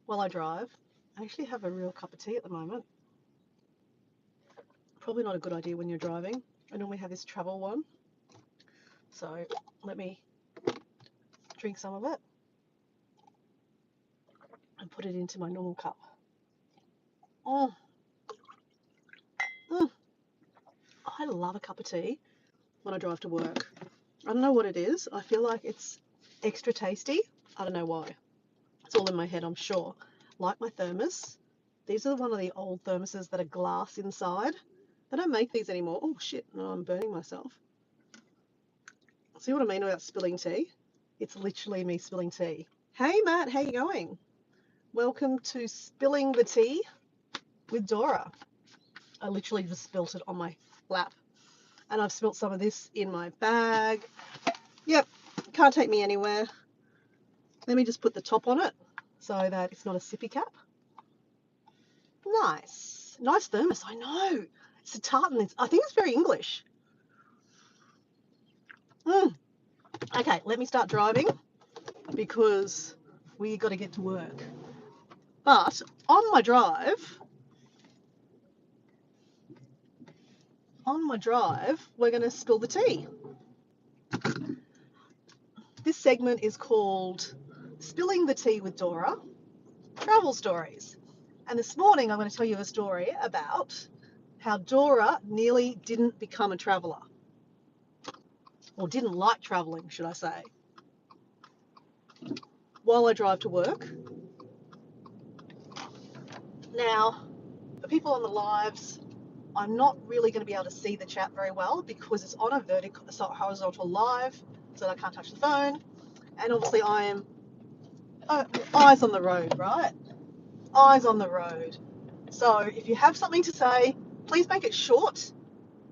while I drive. I actually have a real cup of tea at the moment. Probably not a good idea when you're driving. I normally have this travel one. So let me drink some of it and put it into my normal cup. Oh, mm, I love a cup of tea when I drive to work. I don't know what it is. I feel like it's extra tasty. I don't know why. It's all in my head, I'm sure. Like my thermos. These are one of the old thermoses that are glass inside. They don't make these anymore. Oh shit, no, I'm burning myself. See what I mean about spilling tea? It's literally me spilling tea. Hey Matt, how you going? Welcome to Spilling the Tea with Dora. I literally just spilt it on my lap. And I've spilt some of this in my bag. Yep, can't take me anywhere. Let me just put the top on it so that it's not a sippy cap. Nice. Nice thermos, I know. It's a tartan. I think it's very English. Okay, let me start driving because we got to get to work. But on my drive, we're going to spill the tea. This segment is called Spilling the Tea with Dora, Travel Stories. And this morning I'm going to tell you a story about how Dora nearly didn't become a traveller. Or didn't like travelling, should I say. While I drive to work. Now, for people on the lives, I'm not really going to be able to see the chat very well because it's on a horizontal live, so I can't touch the phone. And obviously I am eyes on the road, right? Eyes on the road. So if you have something to say, please make it short.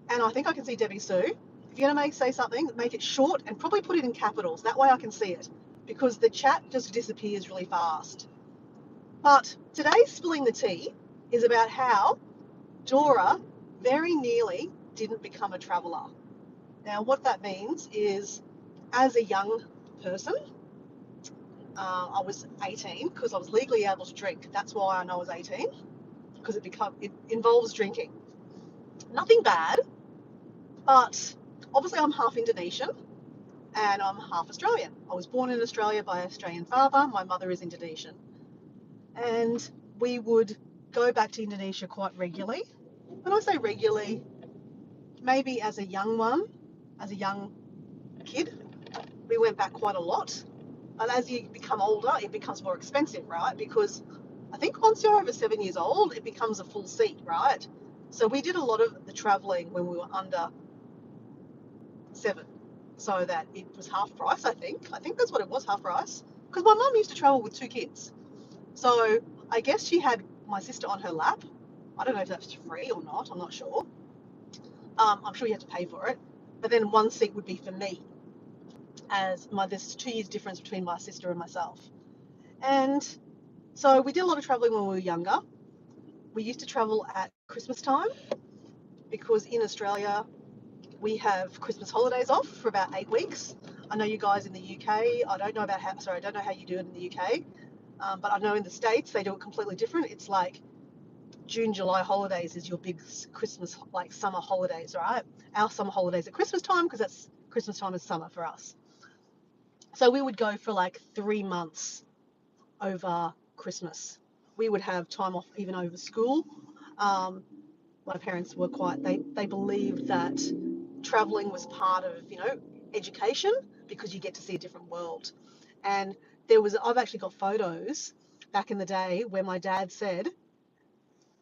And I think I can see Debbie Sue. If you're going to say something, make it short and probably put it in capitals. That way I can see it because the chat just disappears really fast. But today's Spilling the Tea is about how Dora very nearly didn't become a traveller. Now, what that means is, as a young person, I was 18 because I was legally able to drink. That's why I know I was 18, because it involves drinking. Nothing bad, but obviously I'm half Indonesian and I'm half Australian. I was born in Australia by an Australian father. My mother is Indonesian. And we would go back to Indonesia quite regularly. When I say regularly, maybe as a young kid, we went back quite a lot. And as you become older, it becomes more expensive, right? Because I think once you're over 7 years old, it becomes a full seat, right? So we did a lot of the traveling when we were under 7, so that it was half price, I think. I think that's what it was, half price. Because my mum used to travel with 2 kids. So I guess she had my sister on her lap. I don't know if that's free or not, I'm not sure. I'm sure you have to pay for it. But then 1 seat would be for me, there's 2 years difference between my sister and myself. And so we did a lot of traveling when we were younger. We used to travel at Christmas time because in Australia we have Christmas holidays off for about 8 weeks. I know you guys in the UK, I don't know how you do it in the UK, but I know in the States they do it completely different. It's like June, July holidays is your big Christmas, like summer holidays, right? Our summer holidays at Christmas time, because that's Christmas time is summer for us. So we would go for like 3 months over Christmas. We would have time off even over school. My parents were they believed that traveling was part of, education because you get to see a different world. And I've actually got photos back in the day where my dad said,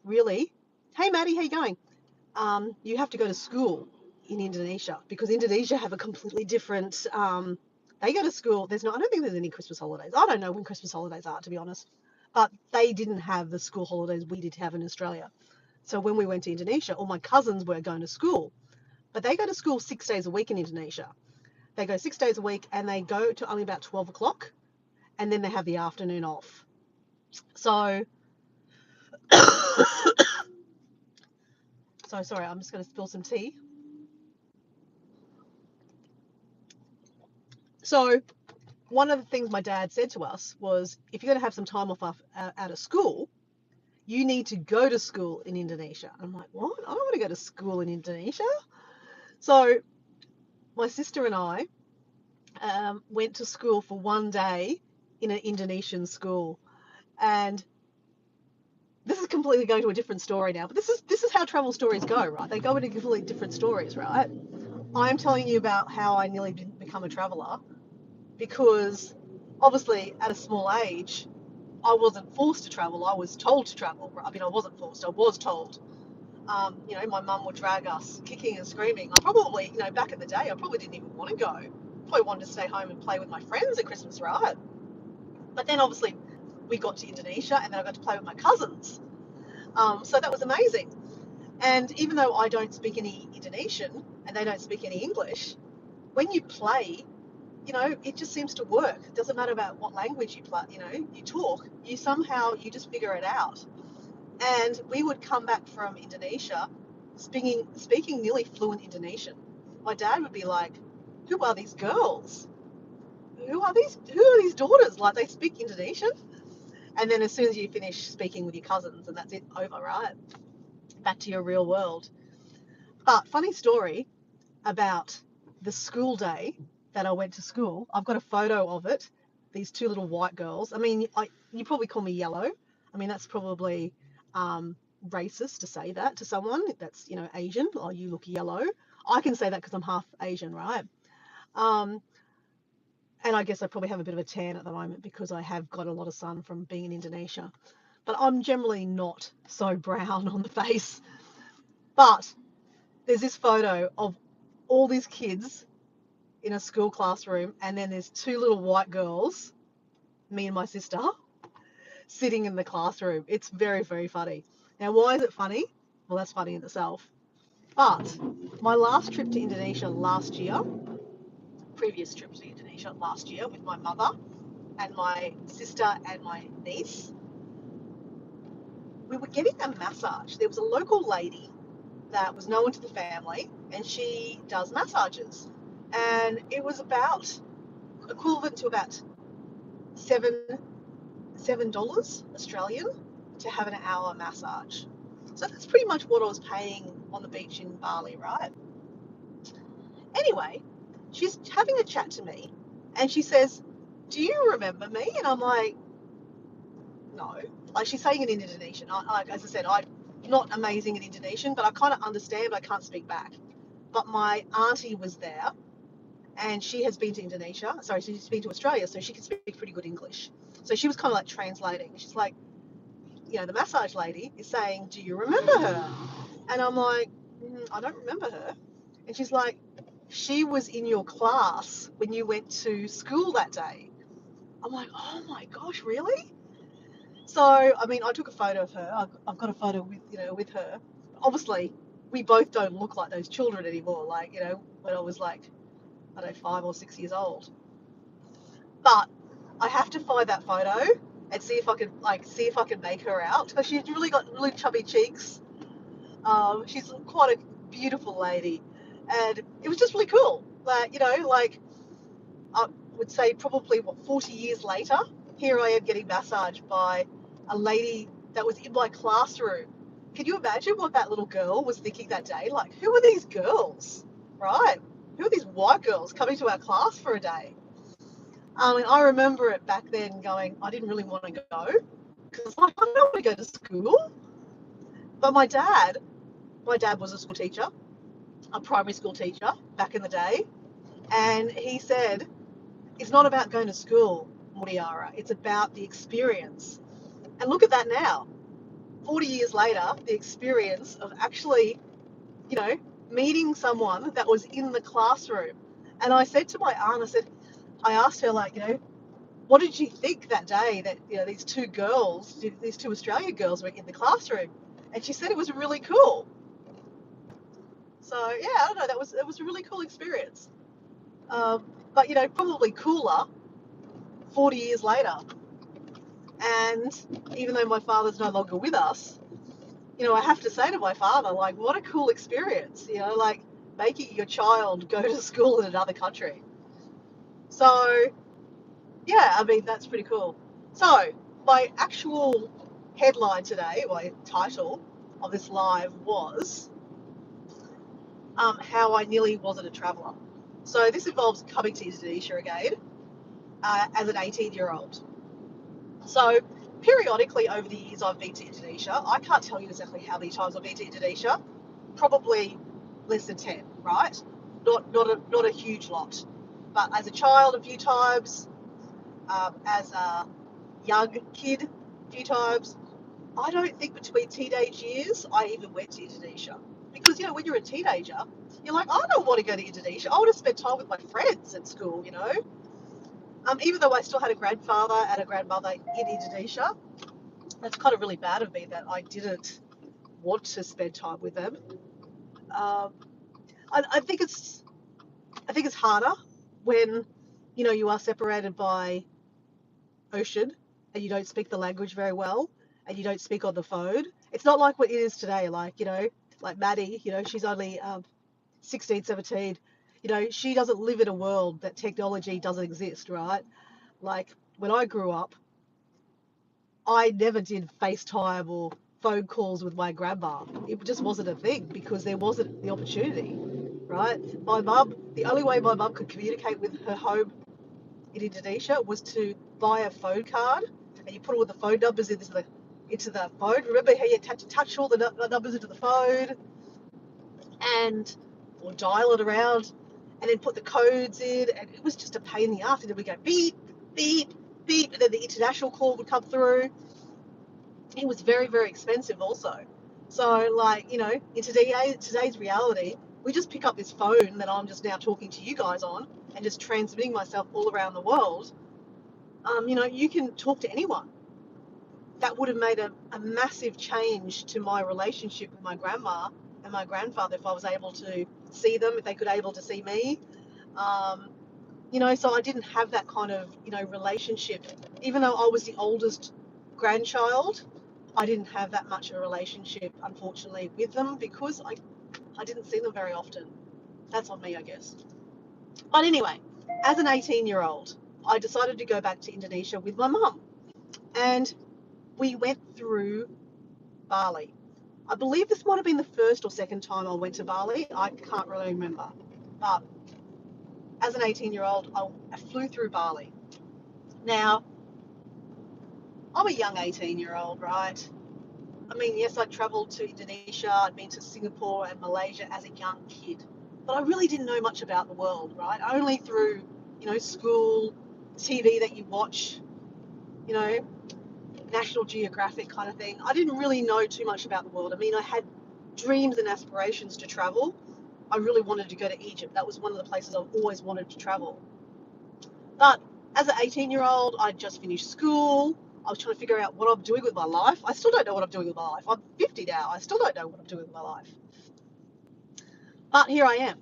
really, hey Maddie, how you going? You have to go to school in Indonesia because Indonesia have a completely different, they go to school. I don't think there's any Christmas holidays. I don't know when Christmas holidays are, to be honest. But they didn't have the school holidays we did have in Australia. So when we went to Indonesia, all my cousins were going to school. But they go to school 6 days a week in Indonesia. They go 6 days a week and they go to only about 12 o'clock and then they have the afternoon off. So, sorry, I'm just going to spill some tea. So one of the things my dad said to us was, if you're going to have some time off out of school, you need to go to school in Indonesia. I'm like, what? I don't want to go to school in Indonesia. So my sister and I went to school for one day in an Indonesian school. And this is completely going to a different story now, but this is how travel stories go, right? They go into completely different stories, right? I'm telling you about how I nearly didn't become a traveler because obviously at a small age, I wasn't forced to travel. I was told to travel. I mean, I wasn't forced. I was told. My mum would drag us kicking and screaming. I probably, back in the day, I probably didn't even want to go. Probably wanted to stay home and play with my friends at Christmas, right? But then obviously we got to Indonesia and then I got to play with my cousins. So that was amazing. And even though I don't speak any Indonesian and they don't speak any English, when you play, it just seems to work. It doesn't matter about what language you play, you talk, you just figure it out. And we would come back from Indonesia speaking nearly fluent Indonesian. My dad would be like, who are these girls? Who are these daughters? Like, they speak Indonesian? And then as soon as you finish speaking with your cousins, and that's it, over, right? Back to your real world. But funny story about the school day that I went to school. I've got a photo of it. These two little white girls. I mean, you probably call me yellow. I mean, that's probably racist to say that to someone that's, Asian. Oh, you look yellow. I can say that because I'm half Asian, right? Um, and I guess I probably have a bit of a tan at the moment because I have got a lot of sun from being in Indonesia. But I'm generally not so brown on the face. But there's this photo of all these kids in a school classroom, and then there's two little white girls, me and my sister, sitting in the classroom. It's very, very funny. Now, why is it funny? Well, that's funny in itself. But my last trip to Indonesia last year, previous trip to Indonesia last year with my mother and my sister and my niece, we were getting a massage. There was a local lady that was known to the family, and she does massages. And it was about equivalent to about $7 Australian to have an hour massage. So that's pretty much what I was paying on the beach in Bali, right? Anyway, she's having a chat to me and she says, do you remember me? And I'm like, no. Like, she's saying it in Indonesian. As I said, I'm not amazing at Indonesian, but I kind of understand, but I can't speak back. But my auntie was there and she has been to Indonesia. Sorry, she's been to Australia, so she can speak pretty good English. So she was kind of like translating. She's like, the massage lady is saying, do you remember her? And I'm like, I don't remember her. And she's like, she was in your class when you went to school that day. I'm like, oh my gosh, really? So, I mean, I took a photo of her. I've got a photo with her. Obviously, we both don't look like those children anymore. Like, when I was like, I don't know, 5 or 6 years old. But I have to find that photo and see if I can make her out, because she's really got really chubby cheeks. She's quite a beautiful lady, and it was just really cool. Like I would say probably 40 years later, here I am getting massaged by a lady that was in my classroom. Can you imagine what that little girl was thinking that day? Like, who are these girls, right? Who are these white girls coming to our class for a day? And I remember it back then going, I didn't really want to go because I don't want to go to school. But my dad was a school teacher, a primary school teacher back in the day. And he said, it's not about going to school, Muriara. It's about the experience. And look at that now. 40 years later, the experience of actually, meeting someone that was in the classroom. And I said to my aunt, I asked her, like, what did you think that day that, these two Australian girls were in the classroom? And she said it was really cool. So yeah, I don't know, that was a really cool experience. But probably cooler 40 years later. And even though my father's no longer with us, I have to say to my father, like, what a cool experience, like making your child go to school in another country. So Yeah, I mean, that's pretty cool. So, my actual headline today, my title of this live was How I Nearly Wasn't a Traveller. So, this involves coming to Indonesia again as an 18-year-old. So, periodically over the years I've been to Indonesia. I can't tell you exactly how many times I've been to Indonesia. Probably less than 10, right? Not a huge lot. But as a child, a few times. As a young kid, a few times. I don't think between teenage years I even went to Indonesia. Because, when you're a teenager, you're like, I don't want to go to Indonesia. I want to spend time with my friends at school, Even though I still had a grandfather and a grandmother in Indonesia, that's kind of really bad of me that I didn't want to spend time with them. Um, I think it's harder when you are separated by ocean and you don't speak the language very well and you don't speak on the phone. It's not like what it is today. Like Maddie, she's only 16, 17. She doesn't live in a world that technology doesn't exist, right? Like when I grew up, I never did FaceTime or phone calls with my grandma. It just wasn't a thing because there wasn't the opportunity, right? The only way my mum could communicate with her home in Indonesia was to buy a phone card and you put all the phone numbers into the phone. Remember how you had to touch all the numbers into the phone or dial it around and then put the codes in, and it was just a pain in the ass. And then we go beep, beep, beep, and then the international call would come through. It was very, very expensive also. So, in today's reality, we just pick up this phone that I'm just now talking to you guys on and just transmitting myself all around the world. You can talk to anyone. That would have made a massive change to my relationship with my grandma and my grandfather if I was able to see them, if they could able to see me. So I didn't have that kind of, relationship. Even though I was the oldest grandchild, I didn't have that much of a relationship, unfortunately, with them because I didn't see them very often. That's on me, I guess. But anyway, as an 18-year-old, I decided to go back to Indonesia with my mum. And we went through Bali. I believe this might have been the first or second time I went to Bali. I can't really remember. But as an 18-year-old, I flew through Bali. Now, I'm a young 18-year-old, right? I mean, yes, I traveled to Indonesia, I'd been to Singapore and Malaysia as a young kid, but I really didn't know much about the world, right? Only through, school, TV that you watch, you know, National Geographic kind of thing. I didn't really know too much about the world. I mean, I had dreams and aspirations to travel. I really wanted to go to Egypt. That was one of the places I've always wanted to travel. But as an 18-year-old, I'd just finished school. I was trying to figure out what I'm doing with my life. I still don't know what I'm doing with my life. I'm 50 now. I still don't know what I'm doing with my life. But here I am.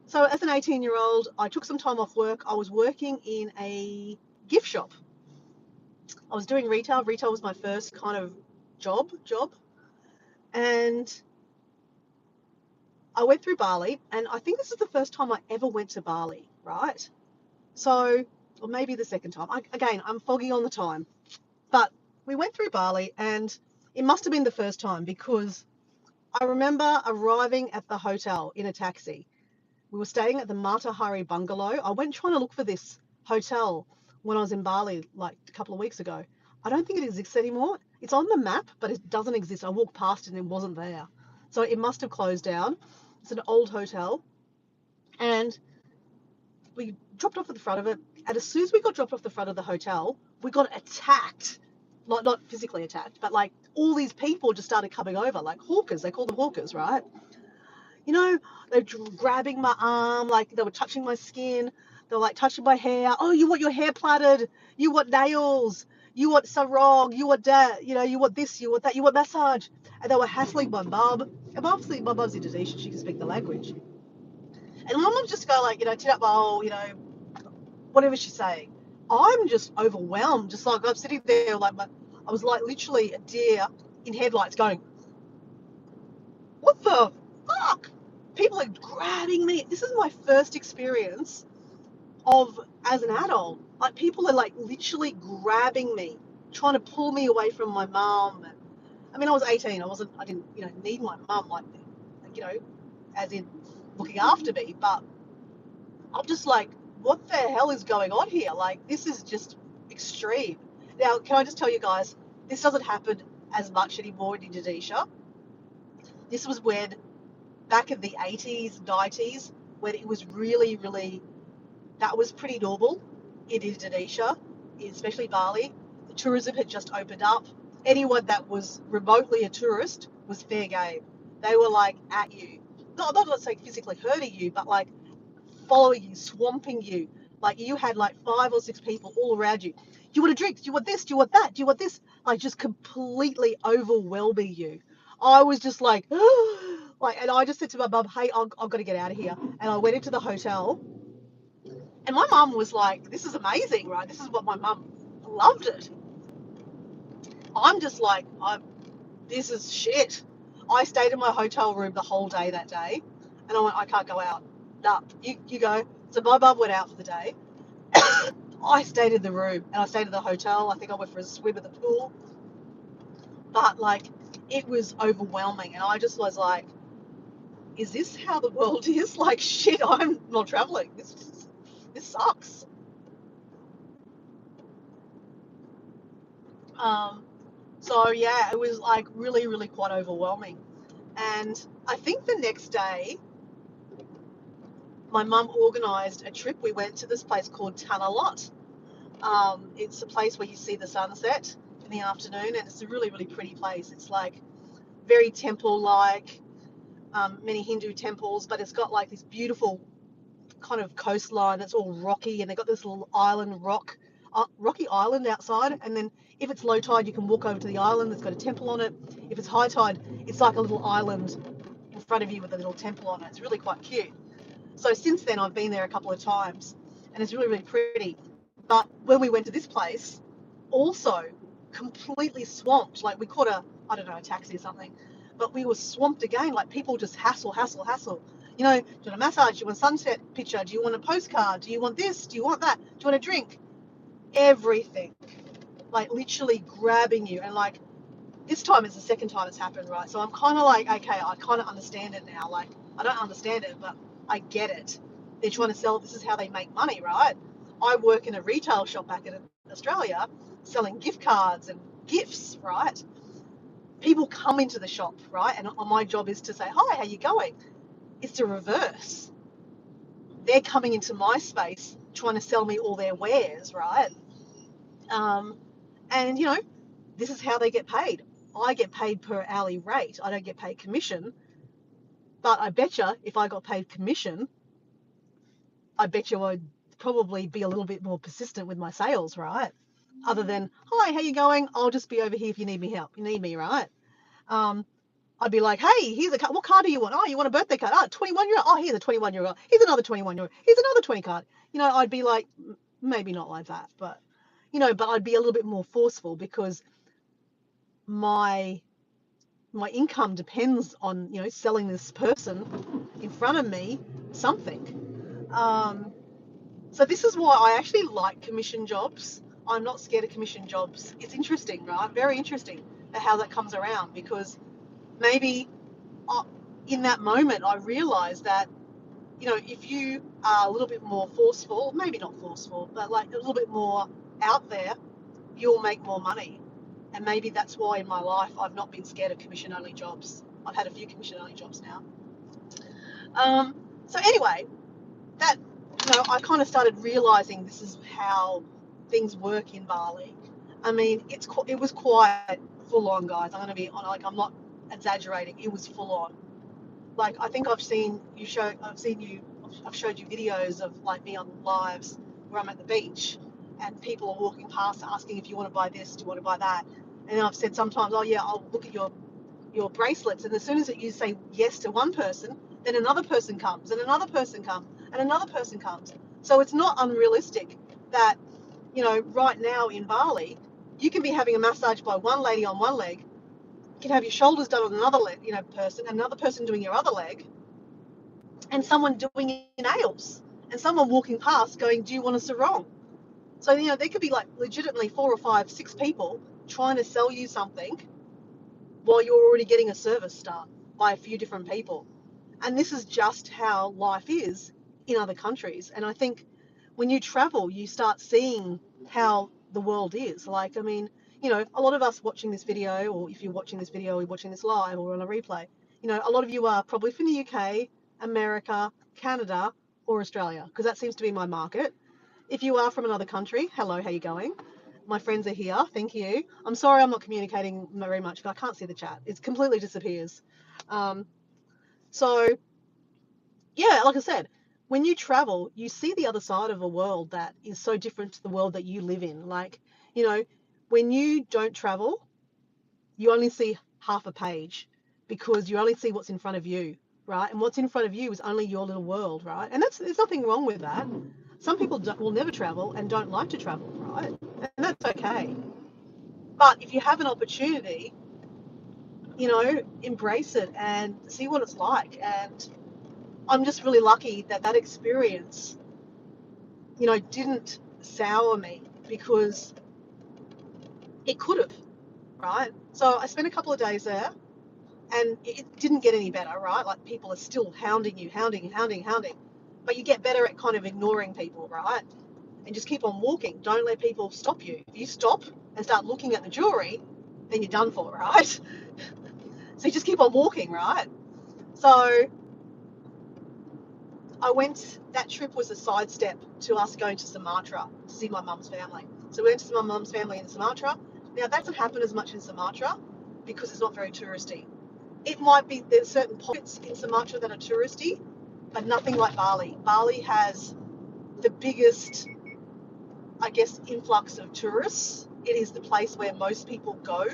So as an 18-year-old, I took some time off work. I was working in a gift shop. I was doing retail. Retail was my first kind of job. And I went through Bali, and I think this is the first time I ever went to Bali, right? So, or maybe the second time. Again, I'm foggy on the time. But we went through Bali, and it must have been the first time because I remember arriving at the hotel in a taxi. We were staying at the Matahari bungalow. I went trying to look for this hotel when I was in Bali like a couple of weeks ago. I don't think it exists anymore. It's on the map, but it doesn't exist. I walked past it and it wasn't there. So it must have closed down. It's an old hotel. And we dropped off at the front of it. And as soon as we got dropped off the front of the hotel, we got attacked. Not physically attacked, but like all these people just started coming over, like hawkers. They call them hawkers, right? They're grabbing my arm, like they were touching my skin. They were like touching my hair. Oh, you want your hair plaited? You want nails? You want sarong? You want that? You want this? You want that? You want massage? And they were hassling my mum. And obviously, my mum's Indonesian. She can speak the language. And my mum just go like, tin up my hole, whatever she's saying. I'm just overwhelmed. Just like I'm sitting there, like I was like literally a deer in headlights, going, "What the fuck?" People are grabbing me. This is my first experience of as an adult. Like people are like literally grabbing me, trying to pull me away from my mum. I mean, I was 18. I didn't, need my mum like, you know, as in looking after me. But I'm just like, what the hell is going on here? Like, this is just extreme. Now, can I just tell you guys, this doesn't happen as much anymore in Indonesia. This was when, back in the 80s, 90s, when it was really, really, that was pretty normal in Indonesia, especially Bali. The tourism had just opened up. Anyone that was remotely a tourist was fair game. They were like at you. Not saying physically hurting you, but like following you, swamping you. Like you had like 5 or 6 people all around you. Do you want a drink? Do you want this? Do you want that? Do you want this? Like just completely overwhelming you. I was just like, like, and I just said to my mum, "Hey, I've got to get out of here." And I went into the hotel, and my mum was like, "This is amazing, right? This is what my mum loved it." I'm just like, this is shit. I stayed in my hotel room the whole day that day, and I went, I can't go out. Nah, you go. So my mum went out for the day. I stayed in the room, and I stayed in the hotel. I think I went for a swim at the pool, but like, it was overwhelming, and I just was like, is this how the world is? Like, shit, I'm not traveling. This sucks. Um, so yeah, it was like really, really quite overwhelming. And I think the next day, my mum organised a trip. We went to this place called Tanalot. It's a place where you see the sunset in the afternoon, and it's a really, really pretty place. It's like very temple-like, many Hindu temples, but it's got like this beautiful kind of coastline that's all rocky, and they've got this little island rocky island outside, and then if it's low tide, you can walk over to the island that's got a temple on it. If it's high tide, it's like a little island in front of you with a little temple on it. It's really quite cute. So since then, I've been there a couple of times, and it's really, really pretty. But when we went to this place, also completely swamped. Like we caught I don't know, a taxi or something, but we were swamped again. Like people just hassle, hassle, hassle. Do you want a massage? Do you want a sunset picture? Do you want a postcard? Do you want this? Do you want that? Do you want a drink? Everything. Like literally grabbing you. And like this time it's the second time it's happened, right? So I'm kind of like, okay, I kind of understand it now. Like I don't understand it, but I get it. They're trying to sell, this is how they make money, right? I work in a retail shop back in Australia selling gift cards and gifts, right? People come into the shop, right? And my job is to say, hi, how you going? It's the reverse. They're coming into my space trying to sell me all their wares, right? Um, and, this is how they get paid. I get paid per hourly rate. I don't get paid commission. But I betcha if I got paid commission, I bet you I'd probably be a little bit more persistent with my sales, right? Other than, hi, how you going? I'll just be over here if you need me help. You need me, right? Um, I'd be like, hey, here's a card. What card do you want? Oh, you want a birthday card? Oh, 21-year-old. Oh, here's a 21-year-old. Here's another 21-year-old. Here's another 20 card. I'd be like, maybe not like that, but, but I'd be a little bit more forceful because my income depends on, selling this person in front of me something. So this is why I actually like commission jobs. I'm not scared of commission jobs. It's interesting, right? Very interesting how that comes around because maybe in that moment I realized that, if you are a little bit more forceful, maybe not forceful, but like a little bit more out there, you'll make more money. And maybe that's why in my life I've not been scared of commission-only jobs. I've had a few commission-only jobs now. So anyway, that, I kind of started realizing this is how things work in Bali. I mean, it was quite full on, guys. I'm going to be on, like, I'm not exaggerating. It was full on. Like, I think I've showed you videos of like me on lives where I'm at the beach and people are walking past asking if you want to buy this, do you want to buy that? And I've said sometimes, oh yeah, I'll look at your bracelets. And as soon as you say yes to one person, then another person comes and another person comes and another person comes. So it's not unrealistic that, right now in Bali, you can be having a massage by one lady on one leg, you can have your shoulders done on another leg, person, another person doing your other leg, and someone doing your nails and someone walking past going, do you want a sarong? So, there could be like legitimately 4 or 5, 6 people trying to sell you something while you're already getting a service done by a few different people. And this is just how life is in other countries. And I think when you travel, you start seeing how the world is. Like, I mean, a lot of us watching this video, or if you're watching this video or you're watching this live or on a replay, a lot of you are probably from the UK, America, Canada, or Australia, because that seems to be my market. If you are from another country, hello, how you going? My friends are here, thank you. I'm sorry I'm not communicating very much, but I can't see the chat. It completely disappears. So, yeah, like I said, when you travel, you see the other side of a world that is so different to the world that you live in. Like, when you don't travel, you only see half a page because you only see what's in front of you, right? And what's in front of you is only your little world, right? And there's nothing wrong with that. Some people will never travel and don't like to travel, right? And that's okay. But if you have an opportunity, embrace it and see what it's like. And I'm just really lucky that experience, didn't sour me, because it could have, right? So I spent a couple of days there, and it didn't get any better, right? Like, people are still hounding you, hounding. But you get better at kind of ignoring people, right? And just keep on walking. Don't let people stop you. If you stop and start looking at the jewelry, then you're done for, right? So you just keep on walking, right? So that trip was a sidestep to us going to Sumatra to see my mum's family. So we went to see my mum's family in Sumatra. Now, that doesn't happen as much in Sumatra because it's not very touristy. It might be there's certain pockets in Sumatra that are touristy, but nothing like Bali. Bali has the biggest, I guess, influx of tourists. It is the place where most people go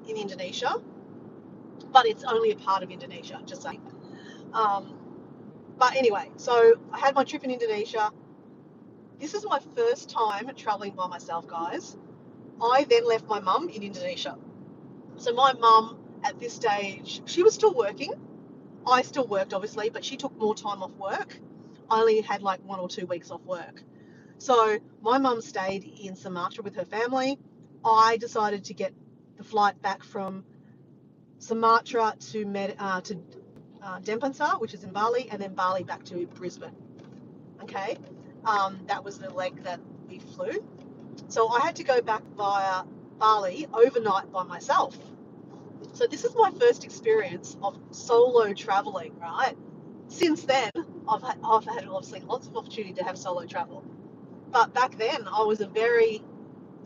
in Indonesia, but it's only a part of Indonesia, just saying. But anyway, so I had my trip in Indonesia. This is my first time traveling by myself, guys. I then left my mum in Indonesia. So my mum, at this stage, she was still working. I still worked, obviously, but she took more time off work. I only had like 1 or 2 weeks off work. So my mum stayed in Sumatra with her family. I decided to get the flight back from Sumatra to Denpasar, which is in Bali, and then Bali back to Brisbane. Okay, that was the leg that we flew. So I had to go back via Bali overnight by myself. So this is my first experience of solo traveling, right? Since then, I've had obviously lots of opportunity to have solo travel. But back then, I was a very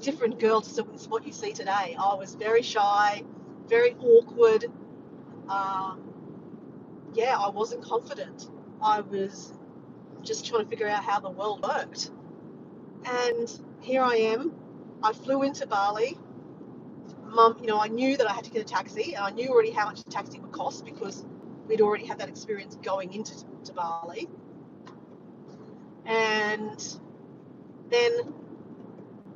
different girl to what you see today. I was very shy, very awkward. I wasn't confident. I was just trying to figure out how the world worked. And here I am. I flew into Bali. Mum, I knew that I had to get a taxi, and I knew already how much a taxi would cost because we'd already had that experience going into Bali. And then,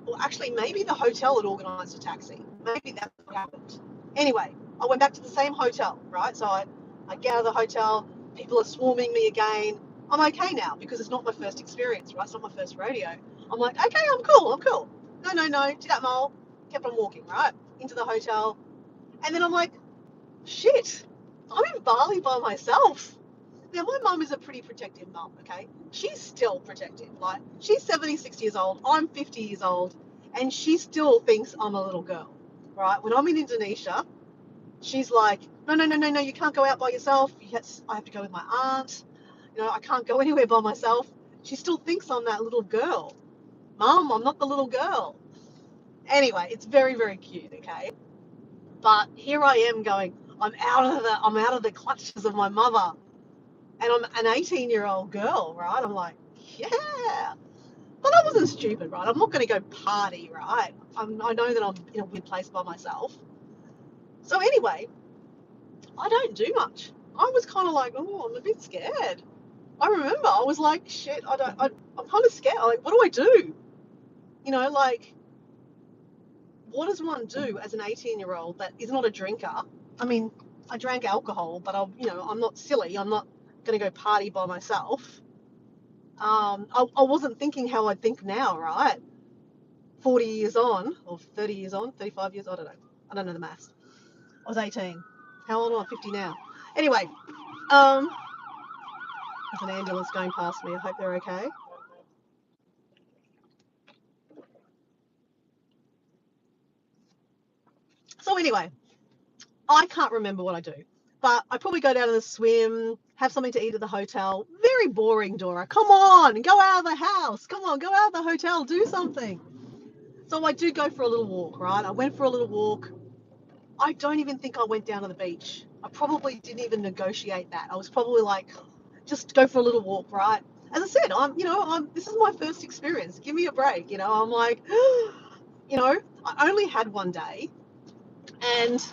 well, actually, maybe the hotel had organised a taxi. Maybe that's what happened. Anyway, I went back to the same hotel, right? So I get out of the hotel, people are swarming me again. I'm okay now because it's not my first experience, right? It's not my first rodeo. I'm like, okay, I'm cool. No, to that mole. Kept on walking, right? Into the hotel. And then I'm like, shit, I'm in Bali by myself. Now, my mum is a pretty protective mum, okay? She's still protective. Like, she's 76 years old, I'm 50 years old, and she still thinks I'm a little girl, right? When I'm in Indonesia, she's like, no, you can't go out by yourself. I have to go with my aunt. I can't go anywhere by myself. She still thinks I'm that little girl. Mum, I'm not the little girl. Anyway, it's very, very cute, okay? But here I am going, I'm out of the clutches of my mother. And I'm an 18-year-old girl, right? I'm like, yeah. But I wasn't stupid, right? I'm not going to go party, right? I know that I'm in a weird place by myself. So anyway, I don't do much. I was kind of like, oh, I'm a bit scared. I remember I was like, shit, I'm kind of scared. Like, what do I do? Like, what does one do as an 18-year-old that is not a drinker? I mean, I drank alcohol, but I'm not silly. I'm not going to go party by myself. I wasn't thinking how I think now, right? 40 years on, or 30 years on, 35 years, I don't know. I don't know the maths. I was 18. How old am I? 50 now. Anyway, there's an ambulance going past me. I hope they're okay. So anyway, I can't remember what I do, but I probably go down to the swim, have something to eat at the hotel. Very boring, Dora. Come on, go out of the house. Come on, go out of the hotel, do something. So I do go for a little walk, right? I went for a little walk. I don't even think I went down to the beach. I probably didn't even negotiate that. I was probably like, just go for a little walk, right? As I said, this is my first experience. Give me a break, I'm like, I only had one day, and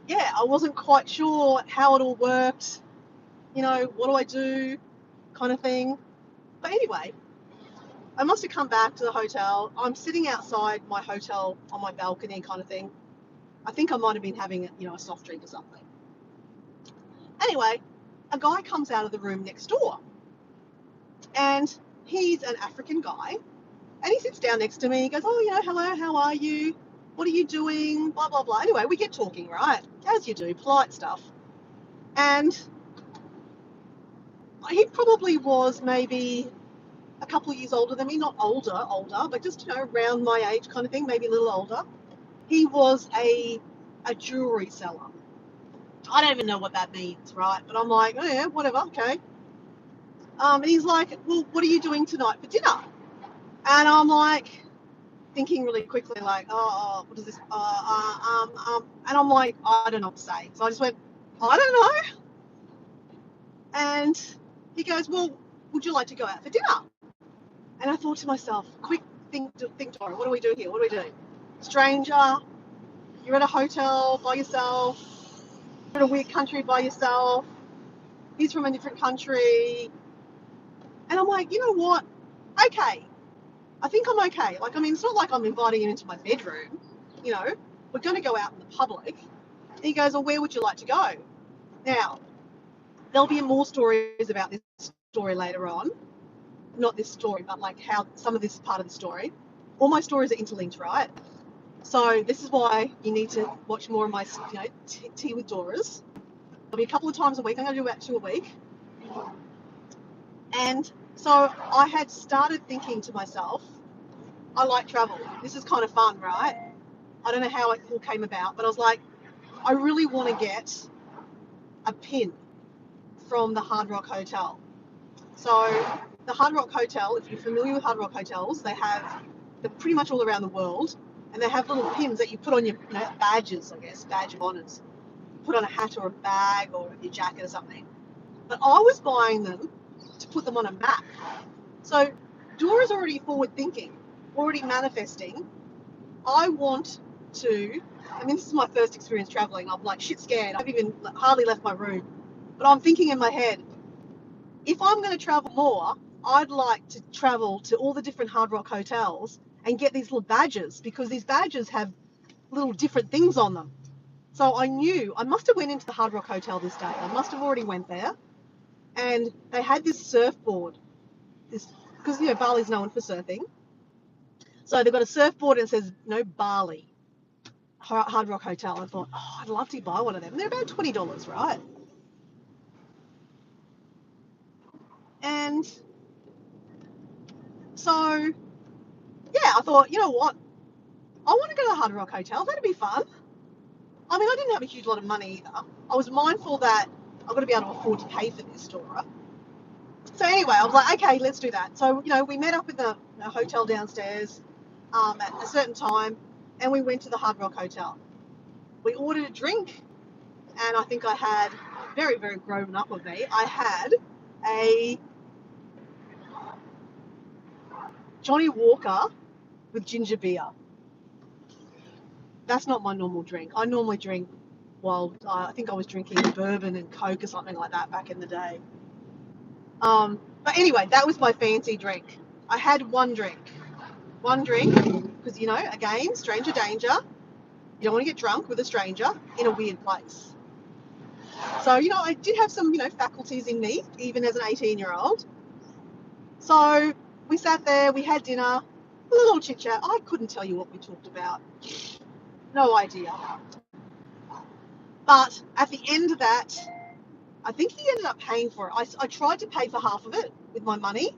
yeah, I wasn't quite sure how it all worked. What do I do, kind of thing. But anyway, I must have come back to the hotel. I'm sitting outside my hotel on my balcony, kind of thing. I think I might have been having, a soft drink or something. Anyway, a guy comes out of the room next door, and he's an African guy, and he sits down next to me. He goes, "Oh, hello, how are you? What are you doing? Blah, blah, blah." Anyway, we get talking, right? As you do, polite stuff. And he probably was maybe a couple of years older than me, not older, but just, around my age kind of thing, maybe a little older. He was a jewelry seller. I don't even know what that means, right? But I'm like, oh yeah, whatever, okay. And he's like, "Well, what are you doing tonight for dinner?" And I'm like, thinking really quickly, like, oh, what is this? And I'm like, I don't know what to say. So I just went, I don't know. And he goes, "Well, would you like to go out for dinner?" And I thought to myself, quick, think, Dora, what do we do here? What do we do? Stranger, you're at a hotel by yourself, you're in a weird country by yourself, he's from a different country. And I'm like, you know what? Okay. I think I'm okay. Like, I mean, it's not like I'm inviting him into my bedroom. We're going to go out in the public. And he goes, "Well, where would you like to go?" Now, there'll be more stories about this story later on. Not this story, but like how some of this is part of the story. All my stories are interlinked, right? So this is why you need to watch more of my, Tea with Doras. There'll be a couple of times a week. I'm going to do about 2 a week. And so I had started thinking to myself, I like travel. This is kind of fun, right? I don't know how it all came about, but I was like, I really want to get a pin from the Hard Rock Hotel. So the Hard Rock Hotel, if you're familiar with Hard Rock Hotels, they're pretty much all around the world, and they have little pins that you put on your badges, I guess, badge of honours. You put on a hat or a bag or your jacket or something. But I was buying them to put them on a map. So Dora's already forward thinking, already manifesting. I want to, this is my first experience traveling. I'm like shit scared. I've even hardly left my room. But I'm thinking in my head, if I'm going to travel more, I'd like to travel to all the different Hard Rock hotels and get these little badges, because these badges have little different things on them. So I knew I must have went into the Hard Rock Hotel this day. I must have already went there. And they had this surfboard, because Bali's known for surfing. So they've got a surfboard and it says Bali, Hard Rock Hotel. I thought, I'd love to buy one of them. They're about $20, right? And so, yeah, I thought, you know what? I want to go to the Hard Rock Hotel. That'd be fun. I mean, I didn't have a huge lot of money either. I was mindful that I've got to be able to afford to pay for this, Dora. So anyway, I was like, okay, let's do that. So, we met up in the hotel downstairs at a certain time, and we went to the Hard Rock Hotel. We ordered a drink, and I think I had, very, very grown up of me, I had a Johnny Walker with ginger beer. That's not my normal drink. I normally drink, I think I was drinking bourbon and Coke or something like that back in the day. But anyway, that was my fancy drink. I had one drink, because, again, stranger danger. You don't want to get drunk with a stranger in a weird place. So, you know, I did have some, you know, faculties in me, even as an 18-year-old. So we sat there, we had dinner, a little chit chat. I couldn't tell you what we talked about. No idea. But at the end of that, I think he ended up paying for it. I tried to pay for half of it with my money.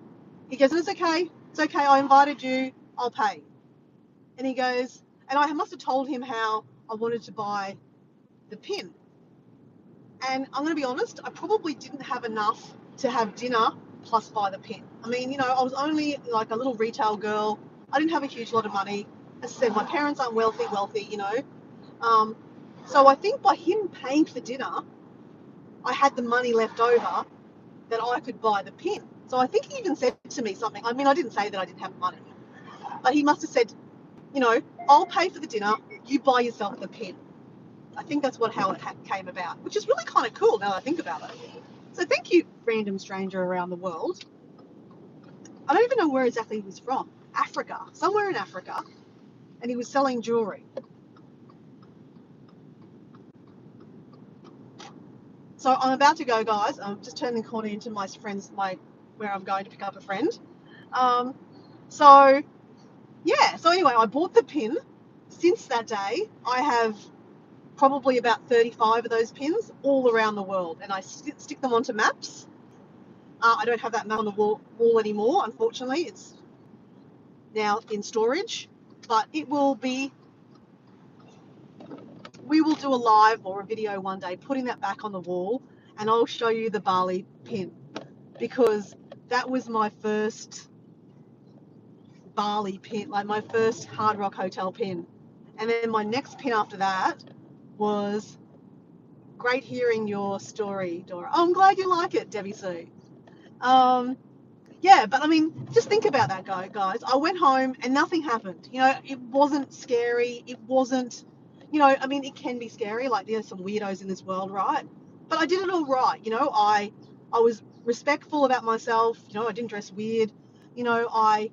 He goes, it's okay. It's okay. I invited you. I'll pay. And he goes, and I must have told him how I wanted to buy the pin. And I'm going to be honest, I probably didn't have enough to have dinner plus buy the pin. I mean, you know, I was only like a little retail girl. I didn't have a huge lot of money. As I said, my parents aren't wealthy, you know. So I think by him paying for dinner, I had the money left over that I could buy the pin. So I think he even said to me something. I mean, I didn't say that I didn't have money, but he must have said, you know, I'll pay for the dinner, you buy yourself the pin. I think that's how it came about, which is really kind of cool now that I think about it. So thank you, random stranger around the world. I don't even know where exactly he was from. Africa, somewhere in Africa, and he was selling jewelry. So I'm about to go, guys. I'm just turning the corner into my friend's, where I'm going to pick up a friend. So yeah. So anyway, I bought the pin. Since that day, I have probably about 35 of those pins all around the world, and I stick them onto maps. I don't have that map on the wall anymore, unfortunately. It's now in storage, but it will be. We will do a live or a video one day putting that back on the wall, and I'll show you the Bali pin, because that was my first Bali pin, like my first Hard Rock Hotel pin. And then my next pin after that was great hearing your story, Dora. Oh, I'm glad you like it, Debbie Sue. Yeah, but I mean, just think about that, guys. I went home and nothing happened. You know, it wasn't scary. It wasn't, you know, I mean, it can be scary. Like, there's some weirdos in this world, right? But I did it all right. You know, I was respectful about myself. You know, I didn't dress weird. You know, I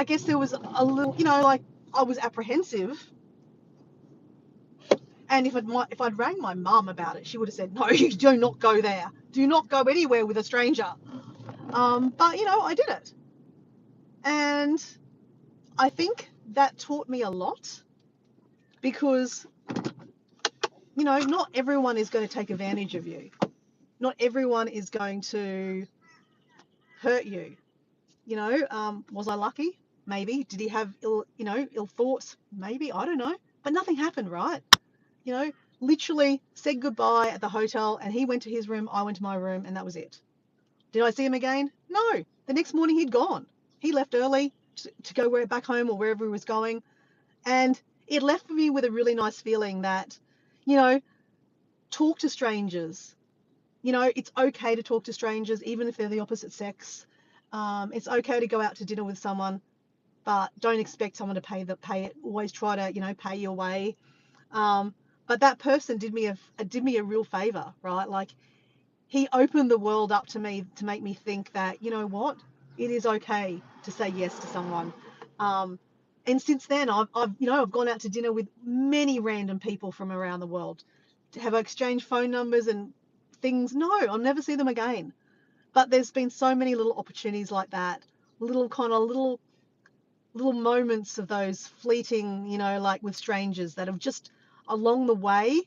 guess there was a little, you know, like I was apprehensive. And if I'd rang my mum about it, she would have said, no, you do not go there. Do not go anywhere with a stranger. But, you know, I did it. And I think that taught me a lot, because, you know, not everyone is going to take advantage of you. Not everyone is going to hurt you. You know, was I lucky? Maybe. Did he have ill thoughts? Maybe. I don't know. But nothing happened, right? You know, literally said goodbye at the hotel, and he went to his room, I went to my room, and that was it. Did I see him again? No. The next morning he'd gone. He left early to go back home or wherever he was going. And it left me with a really nice feeling that, you know, talk to strangers. You know, it's okay to talk to strangers, even if they're the opposite sex. It's okay to go out to dinner with someone, but don't expect someone to pay it. Always try to, you know, pay your way. But that person did me a real favor, right? Like, he opened the world up to me to make me think that, you know what, it is okay to say yes to someone. And since then, I've gone out to dinner with many random people from around the world. Have I exchanged phone numbers and things? No, I'll never see them again. But there's been so many little opportunities like that, little moments of those fleeting, you know, like with strangers, that have just along the way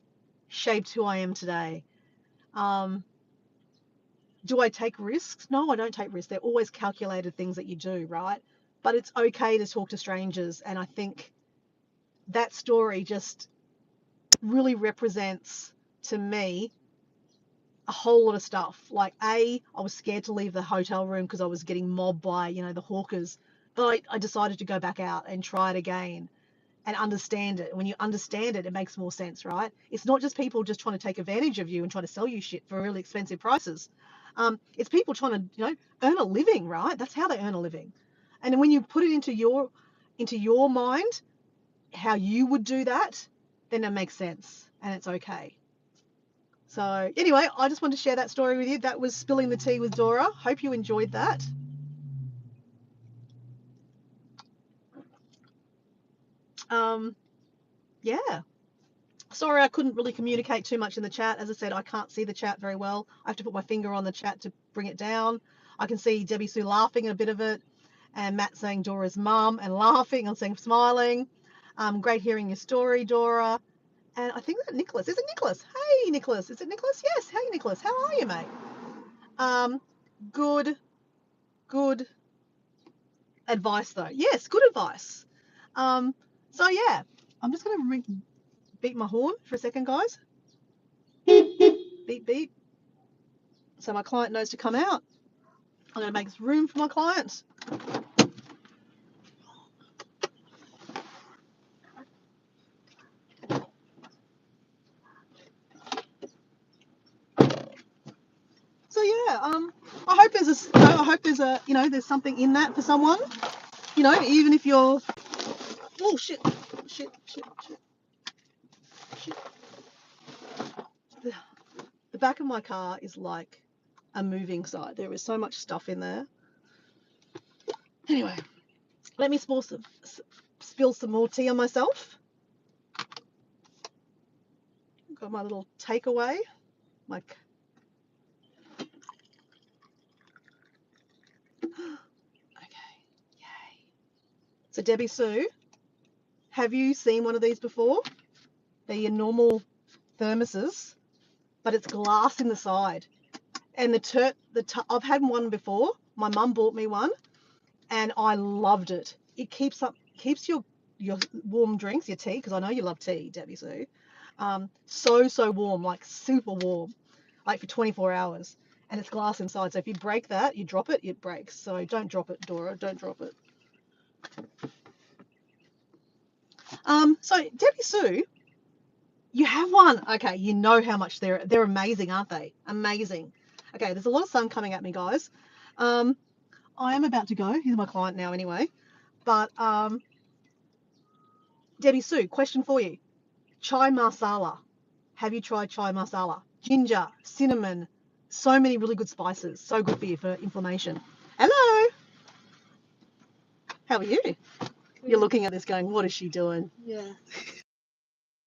shaped who I am today. Do I take risks? No, I don't take risks. They're always calculated things that you do, right? But it's okay to talk to strangers. And I think that story just really represents to me a whole lot of stuff. Like, I was scared to leave the hotel room because I was getting mobbed by, you know, the hawkers. But I decided to go back out and try it again and understand it. When you understand it, it makes more sense, right? It's not just people just trying to take advantage of you and trying to sell you shit for really expensive prices. It's people trying to, you know, earn a living, right? That's how they earn a living. And when you put it into your mind, how you would do that, then it makes sense and it's okay. So anyway, I just wanted to share that story with you. That was Spilling the Tea with Dora. Hope you enjoyed that. Yeah. Sorry, I couldn't really communicate too much in the chat. As I said, I can't see the chat very well. I have to put my finger on the chat to bring it down. I can see Debbie Sue laughing at a bit of it, and Matt saying Dora's mum and laughing. I'm saying smiling. Great hearing your story, Dora. And I think that Nicholas. Is it Nicholas? Hey, Nicholas. Is it Nicholas? Yes. Hey, Nicholas. How are you, mate? Good advice, though. Yes, good advice. So, yeah, I'm just going to beat my horn for a second, guys. Beep, beep. So my client knows to come out. I'm going to make room for my client. So yeah, I hope there's a there's something in that for someone. Even if you're shit. The back of my car is like a moving site. There is so much stuff in there. Anyway, let me spill some more tea on myself. Got my little takeaway, like. Okay, yay. So Debbie Sue, have you seen one of these before? They're your normal thermoses, but it's glass in the side. And I've had one before. My mum bought me one, and I loved it. It keeps your warm drinks, your tea, because I know you love tea, Debbie Sue. So warm, like super warm, like for 24 hours. And it's glass inside, so if you break that, you drop it, it breaks. So don't drop it, Dora. Don't drop it. So Debbie Sue, you have one. Okay, you know how much they're amazing, aren't they? Amazing. Okay, there's a lot of sun coming at me, guys. I am about to go. He's my client now anyway. But Debbie Sue, question for you. Chai masala. Have you tried chai masala? Ginger, cinnamon, so many really good spices. So good for you for inflammation. Hello. How are you? You're looking at this going, what is she doing? Yeah.